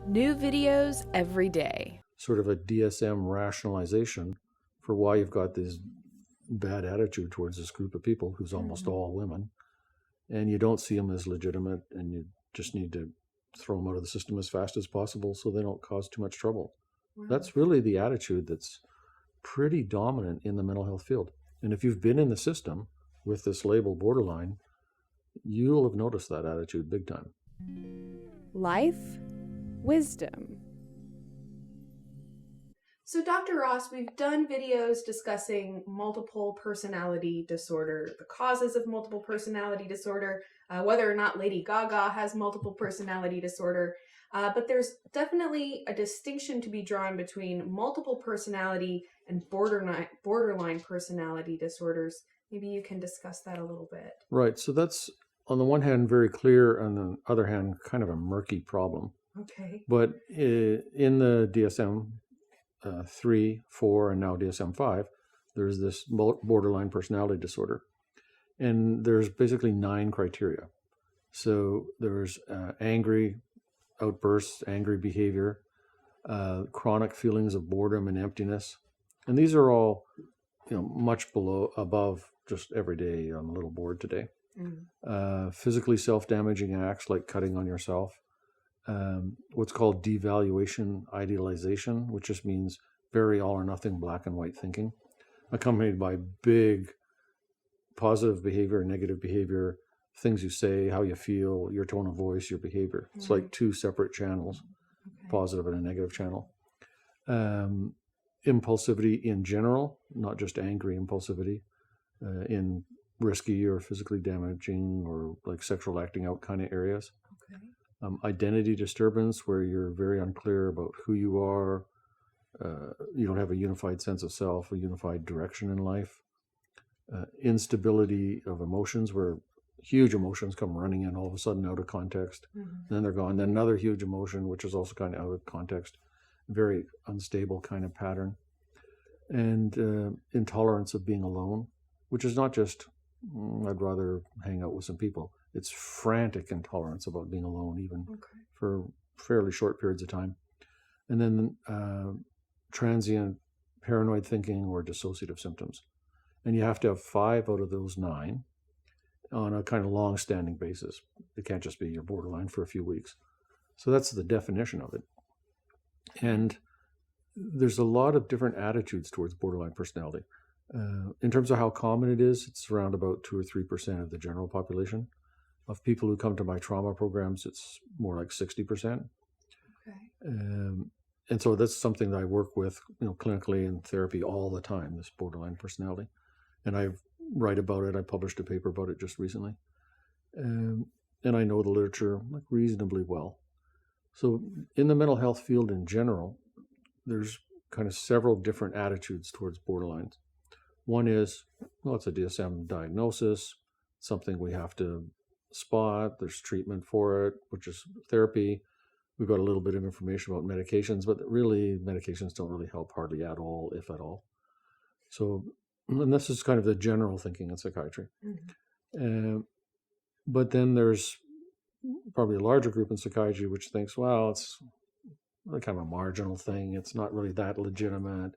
New videos every day. Sort of a DSM rationalization for why you've got this bad attitude towards this group of people who's almost all women, and you don't see them as legitimate, and you just need to throw them out of the system as fast as possible so they don't cause too much trouble. Wow. That's really the attitude that's pretty dominant in the mental health field. And if you've been in the system with this label borderline, you'll have noticed that attitude big time. Life, wisdom. So, Dr. Ross, we've done videos discussing multiple personality disorder, the causes of multiple personality disorder, whether or not Lady Gaga has multiple personality disorder. But there's definitely a distinction to be drawn between multiple personality and borderline personality disorders. Maybe you can discuss that a little bit. Right. So that's, on the one hand, very clear, on the other hand, kind of a murky problem. Okay. But in the DSM 3, 4, and now DSM-5, there's this borderline personality disorder. And there's basically 9 criteria. So there's angry outbursts, angry behavior, chronic feelings of boredom and emptiness. And these are all, much above just every day, I'm a little bored today. Physically self-damaging acts like cutting on yourself. What's called devaluation idealization, which just means very all or nothing black and white thinking, accompanied by big positive behavior, negative behavior, things you say, how you feel, your tone of voice, your behavior. It's like 2 separate channels, positive and a negative channel. Impulsivity in general, not just angry impulsivity, in risky or physically damaging or like sexual acting out kind of areas. Identity disturbance, where you're very unclear about who you are. You don't have a unified sense of self, a unified direction in life. Instability of emotions, where huge emotions come running in all of a sudden out of context. Then they're gone. Then another huge emotion, which is also kind of out of context. Very unstable kind of pattern. And intolerance of being alone, which is not just, I'd rather hang out with some people. It's frantic intolerance about being alone, even for fairly short periods of time. And then transient paranoid thinking or dissociative symptoms. And you have to have 5 out of those 9 on a kind of long-standing basis. It can't just be your borderline for a few weeks. So that's the definition of it. And there's a lot of different attitudes towards borderline personality. In terms of how common it is, it's around about 2 or 3% of the general population. Of people who come to my trauma programs, it's more like 60%. And so that's something that I work with, clinically in therapy all the time, this borderline personality. And I write about it. I published a paper about it just recently. And I know the literature reasonably well. So in the mental health field in general, there's kind of several different attitudes towards borderlines. One is, it's a DSM diagnosis, something we have to spot. There's treatment for it, which is therapy. We've got a little bit of information about medications, but really medications don't really help hardly at all, if at all. So, and this is kind of the general thinking in psychiatry. But then there's probably a larger group in psychiatry which thinks, it's kind of a marginal thing. It's not really that legitimate.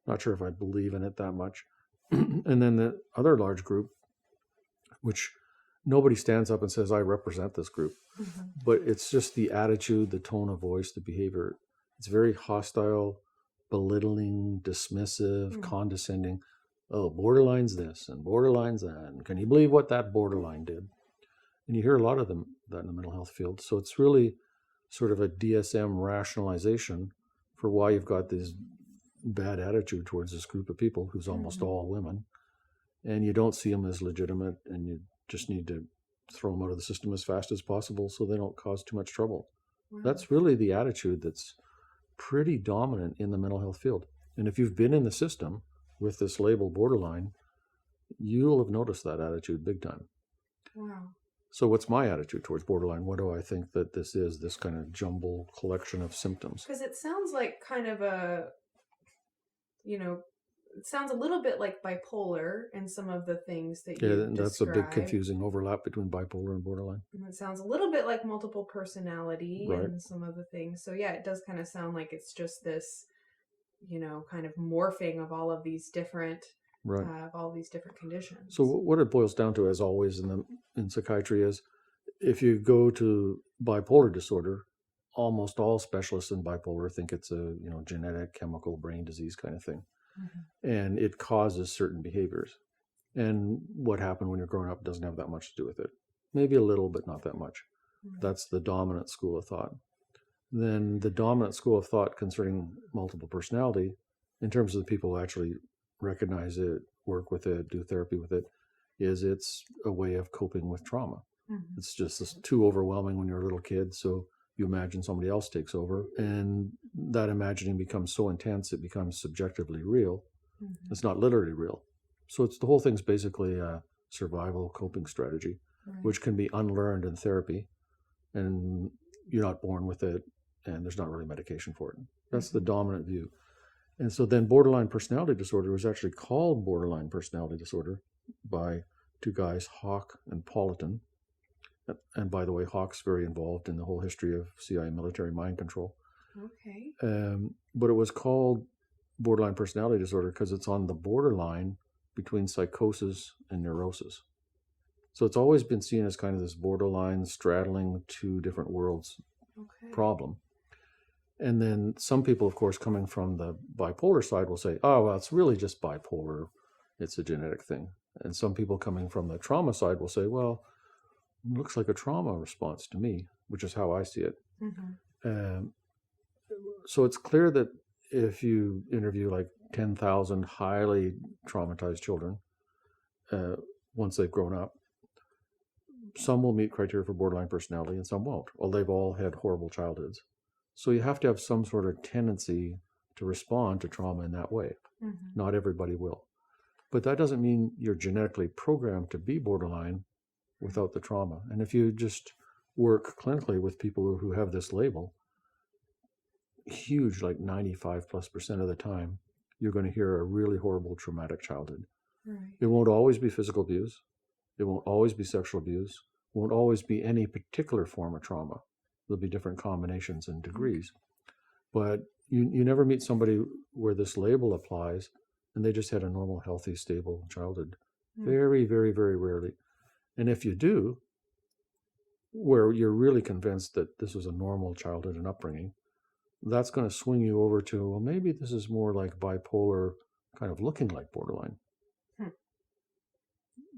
Not sure if I believe in it that much. And then the other large group, which nobody stands up and says, I represent this group. But it's just the attitude, the tone of voice, the behavior. It's very hostile, belittling, dismissive, condescending. Oh, borderline's this and borderline's that. And can you believe what that borderline did? And you hear a lot of them that in the mental health field. So it's really sort of a DSM rationalization for why you've got this bad attitude towards this group of people who's almost all women. And you don't see them as legitimate, and you just need to throw them out of the system as fast as possible so they don't cause too much trouble. That's really the attitude that's pretty dominant in the mental health field. And if you've been in the system with this label borderline, you'll have noticed that attitude big time. So what's my attitude towards borderline? What do I think that this is, this kind of jumble collection of symptoms? Because it sounds like kind of a, it sounds a little bit like bipolar in some of the things that Yeah, you and that's a big described. confusing overlap between bipolar and borderline. And it sounds a little bit like multiple personality Right. and some of the things. So yeah, it does kind of sound like it's just this, kind of morphing of all of these different Right. of all these different conditions. So what it boils down to, as always in psychiatry, is if you go to bipolar disorder, almost all specialists in bipolar think it's a genetic, chemical, brain disease kind of thing, and it causes certain behaviors. And what happened when you're growing up doesn't have that much to do with it. Maybe a little, but not that much. That's the dominant school of thought. Then the dominant school of thought concerning multiple personality, in terms of the people who actually recognize it, work with it, do therapy with it, is it's a way of coping with trauma. It's just too overwhelming when you're a little kid, so you imagine somebody else takes over, and that imagining becomes so intense it becomes subjectively real. It's not literally real. So it's the whole thing's basically a survival coping strategy, which can be unlearned in therapy, and you're not born with it, and there's not really medication for it. That's the dominant view. And so then borderline personality disorder was actually called borderline personality disorder by two guys, Hawk and Politan. And by the way, Hawk's very involved in the whole history of CIA military mind control. Okay. But it was called borderline personality disorder because it's on the borderline between psychosis and neurosis. So it's always been seen as kind of this borderline straddling two different worlds problem. And then some people, of course, coming from the bipolar side will say, oh, well, it's really just bipolar. It's a genetic thing. And some people coming from the trauma side will say, well, it looks like a trauma response to me, which is how I see it. So it's clear that if you interview like 10,000 highly traumatized children, once they've grown up, some will meet criteria for borderline personality and some won't. Well, they've all had horrible childhoods. So you have to have some sort of tendency to respond to trauma in that way. Not everybody will. But that doesn't mean you're genetically programmed to be borderline without the trauma. And if you just work clinically with people who have this label, huge, like 95+% of the time, you're going to hear a really horrible traumatic childhood. It won't always be physical abuse. It won't always be sexual abuse. It won't always be any particular form of trauma. There'll be different combinations and degrees. But you never meet somebody where this label applies and they just had a normal, healthy, stable childhood. Very, very, very rarely. And if you do, where you're really convinced that this was a normal childhood and upbringing, that's going to swing you over to, well, maybe this is more like bipolar, kind of looking like borderline.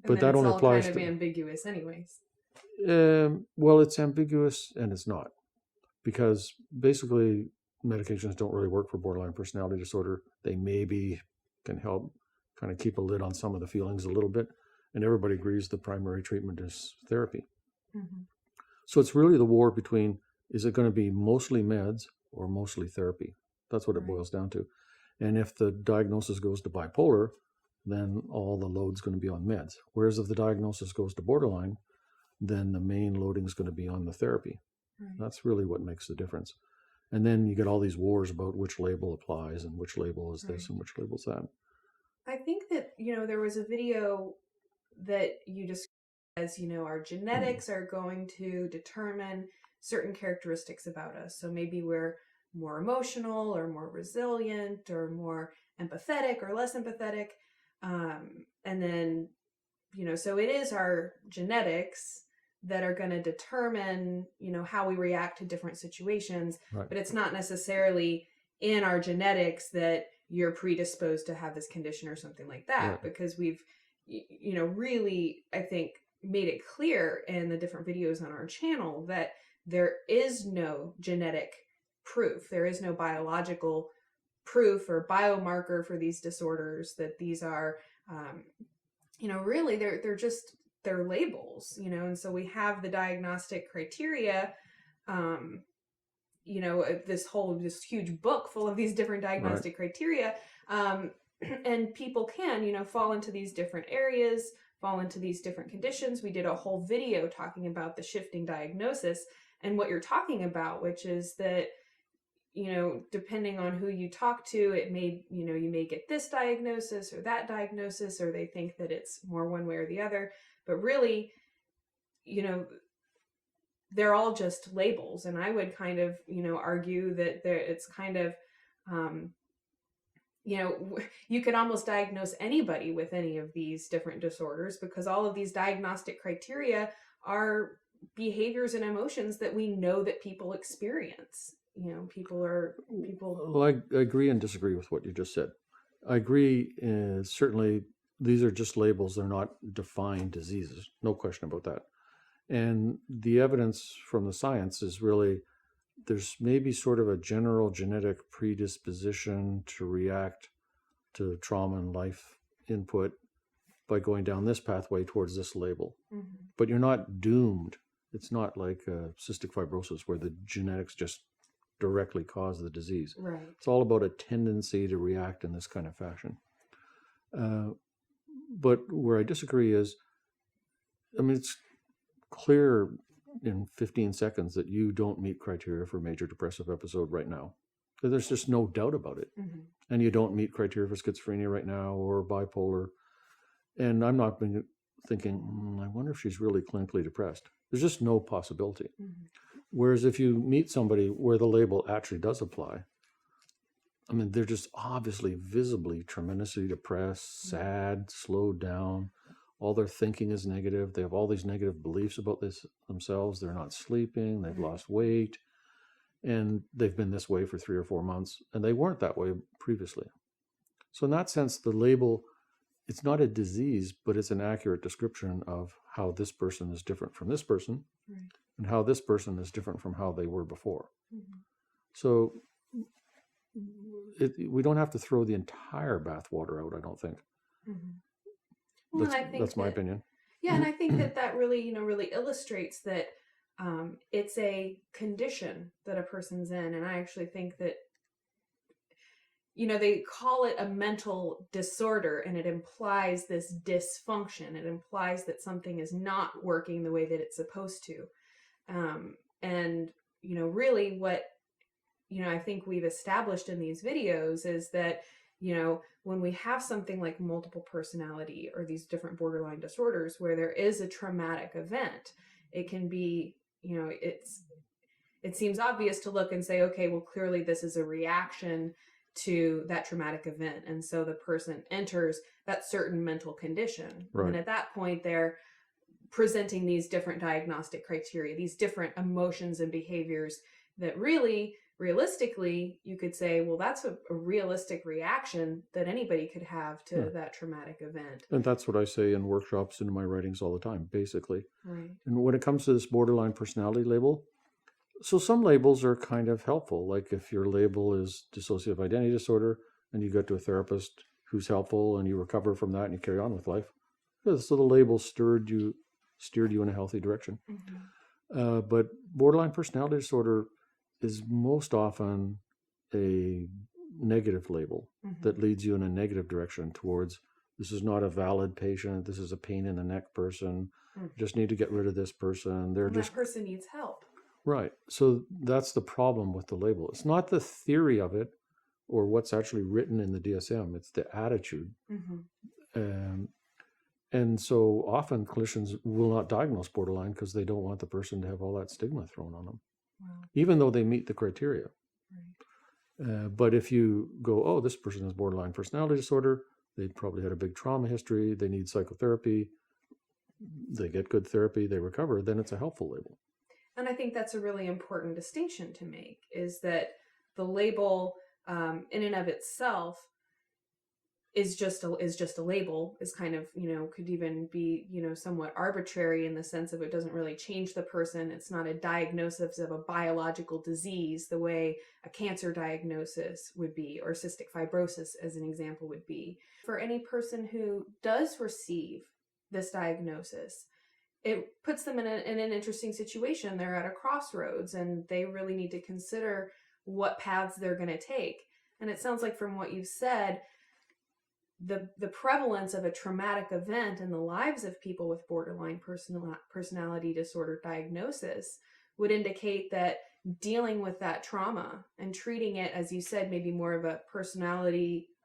But that only applies kind of ambiguous anyways. Well, it's ambiguous and it's not. Because basically medications don't really work for borderline personality disorder. They maybe can help kind of keep a lid on some of the feelings a little bit. And everybody agrees the primary treatment is therapy. So it's really the war between, is it going to be mostly meds or mostly therapy? That's what it boils down to. And if the diagnosis goes to bipolar, then all the load's going to be on meds. Whereas if the diagnosis goes to borderline, then the main loading is going to be on the therapy. That's really what makes the difference. And then you get all these wars about which label applies and which label is this and which label is that. I think that, there was a video that you described as, our genetics are going to determine certain characteristics about us. So maybe we're more emotional or more resilient or more empathetic or less empathetic. And then, so it is our genetics that are going to determine, how we react to different situations, but it's not necessarily in our genetics that you're predisposed to have this condition or something like that, because we've, really, I think, made it clear in the different videos on our channel that there is no genetic proof. There is no biological proof or biomarker for these disorders, that these are, really they're labels, and so we have the diagnostic criteria, this huge book full of these different diagnostic criteria, and people can, fall into these different areas, fall into these different conditions. We did a whole video talking about the shifting diagnosis and what you're talking about, which is that, depending on who you talk to, it may, you may get this diagnosis or that diagnosis, or they think that it's more one way or the other. But really, they're all just labels. And I would kind of, argue that it's kind of, you could almost diagnose anybody with any of these different disorders, because all of these diagnostic criteria are behaviors and emotions that we know that people experience. Well, I agree and disagree with what you just said. I agree, certainly these are just labels. They're not defined diseases. No question about that. And the evidence from the science is really, there's maybe sort of a general genetic predisposition to react to trauma and life input by going down this pathway towards this label. Mm-hmm. But you're not doomed. It's not like cystic fibrosis where the genetics just directly cause the disease. Right. It's all about a tendency to react in this kind of fashion. But where I disagree is, it's clear in 15 seconds that you don't meet criteria for major depressive episode right now. There's just no doubt about it. Mm-hmm. And you don't meet criteria for schizophrenia right now or bipolar. And I'm not thinking, I wonder if she's really clinically depressed. There's just no possibility. Mm-hmm. Whereas if you meet somebody where the label actually does apply, they're just obviously visibly tremendously depressed, sad, slowed down. All their thinking is negative. They have all these negative beliefs about themselves. They're not sleeping. They've lost weight. And they've been this way for 3 or 4 months. And they weren't that way previously. So in that sense, the label, it's not a disease, but it's an accurate description of how this person is different from this person. Right. And how this person is different from how they were before. Mm-hmm. So we don't have to throw the entire bathwater out, I don't think. Mm-hmm. Well, That's my opinion. Yeah, and I think that really, really illustrates that it's a condition that a person's in. And I actually think that, they call it a mental disorder, and it implies this dysfunction. It implies that something is not working the way that it's supposed to. And, really what, I think we've established in these videos is that, when we have something like multiple personality or these different borderline disorders where there is a traumatic event, it can be, it seems obvious to look and say, okay, well, clearly this is a reaction to that traumatic event. And so the person enters that certain mental condition. Right. And at that point, they're presenting these different diagnostic criteria, these different emotions and behaviors that really, realistically, you could say, well, that's a realistic reaction that anybody could have to that traumatic event. And that's what I say in workshops and in my writings all the time, basically. Right. And when it comes to this borderline personality label, so some labels are kind of helpful. Like if your label is dissociative identity disorder and you go to a therapist who's helpful and you recover from that and you carry on with life. So the label steered you in a healthy direction. Mm-hmm. But borderline personality disorder is most often a negative label that leads you in a negative direction towards, this is not a valid patient, this is a pain in the neck person, you just need to get rid of this person. That person needs help. Right. So that's the problem with the label. It's not the theory of it or what's actually written in the DSM, it's the attitude. Mm-hmm. And so often clinicians will not diagnose borderline because they don't want the person to have all that stigma thrown on them. Wow. Even though they meet the criteria. Right. But if you go, oh, this person has borderline personality disorder, they probably had a big trauma history, they need psychotherapy, they get good therapy, they recover, then it's a helpful label. And I think that's a really important distinction to make, is that the label in and of itself is just a label, is kind of, could even be, somewhat arbitrary in the sense of it doesn't really change the person. It's not a diagnosis of a biological disease the way a cancer diagnosis would be, or cystic fibrosis as an example would be. For any person who does receive this diagnosis, it puts them in an interesting situation. They're at a crossroads and they really need to consider what paths they're going to take. And it sounds like from what you've said, the prevalence of a traumatic event in the lives of people with borderline personality disorder diagnosis would indicate that dealing with that trauma and treating it, as you said, maybe more of a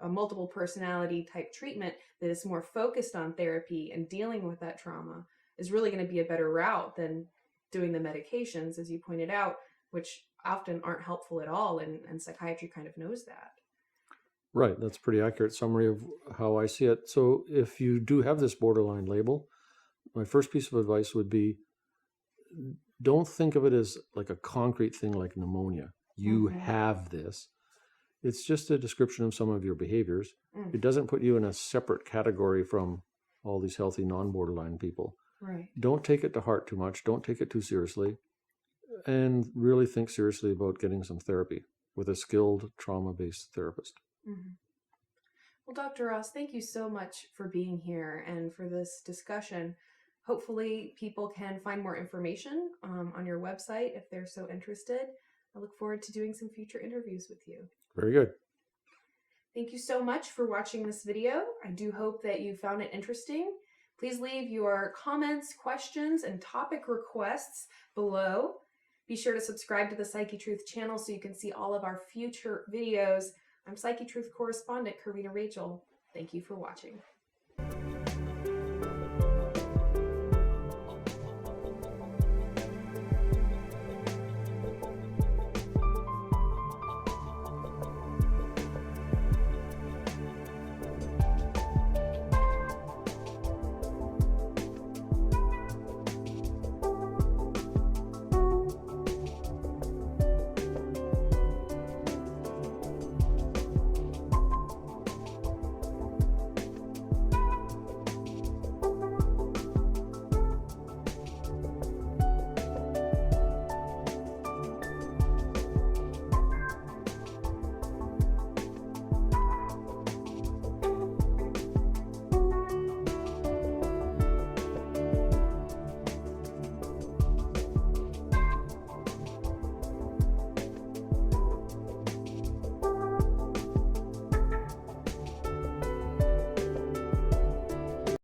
multiple personality type treatment that is more focused on therapy and dealing with that trauma is really going to be a better route than doing the medications, as you pointed out, which often aren't helpful at all. And psychiatry kind of knows that. Right. That's a pretty accurate summary of how I see it. So if you do have this borderline label, my first piece of advice would be, don't think of it as like a concrete thing like pneumonia. You have this. It's just a description of some of your behaviors. It doesn't put you in a separate category from all these healthy non-borderline people. Right. Don't take it to heart too much. Don't take it too seriously. And really think seriously about getting some therapy with a skilled trauma-based therapist. Well, Dr. Ross, thank you so much for being here and for this discussion. Hopefully people can find more information on your website if they're so interested. I look forward to doing some future interviews with you. Very good. Thank you so much for watching this video. I do hope that you found it interesting. Please leave your comments, questions, and topic requests below. Be sure to subscribe to the Psyche Truth channel so you can see all of our future videos. I'm Psyche Truth correspondent Corrina Rachel. Thank you for watching.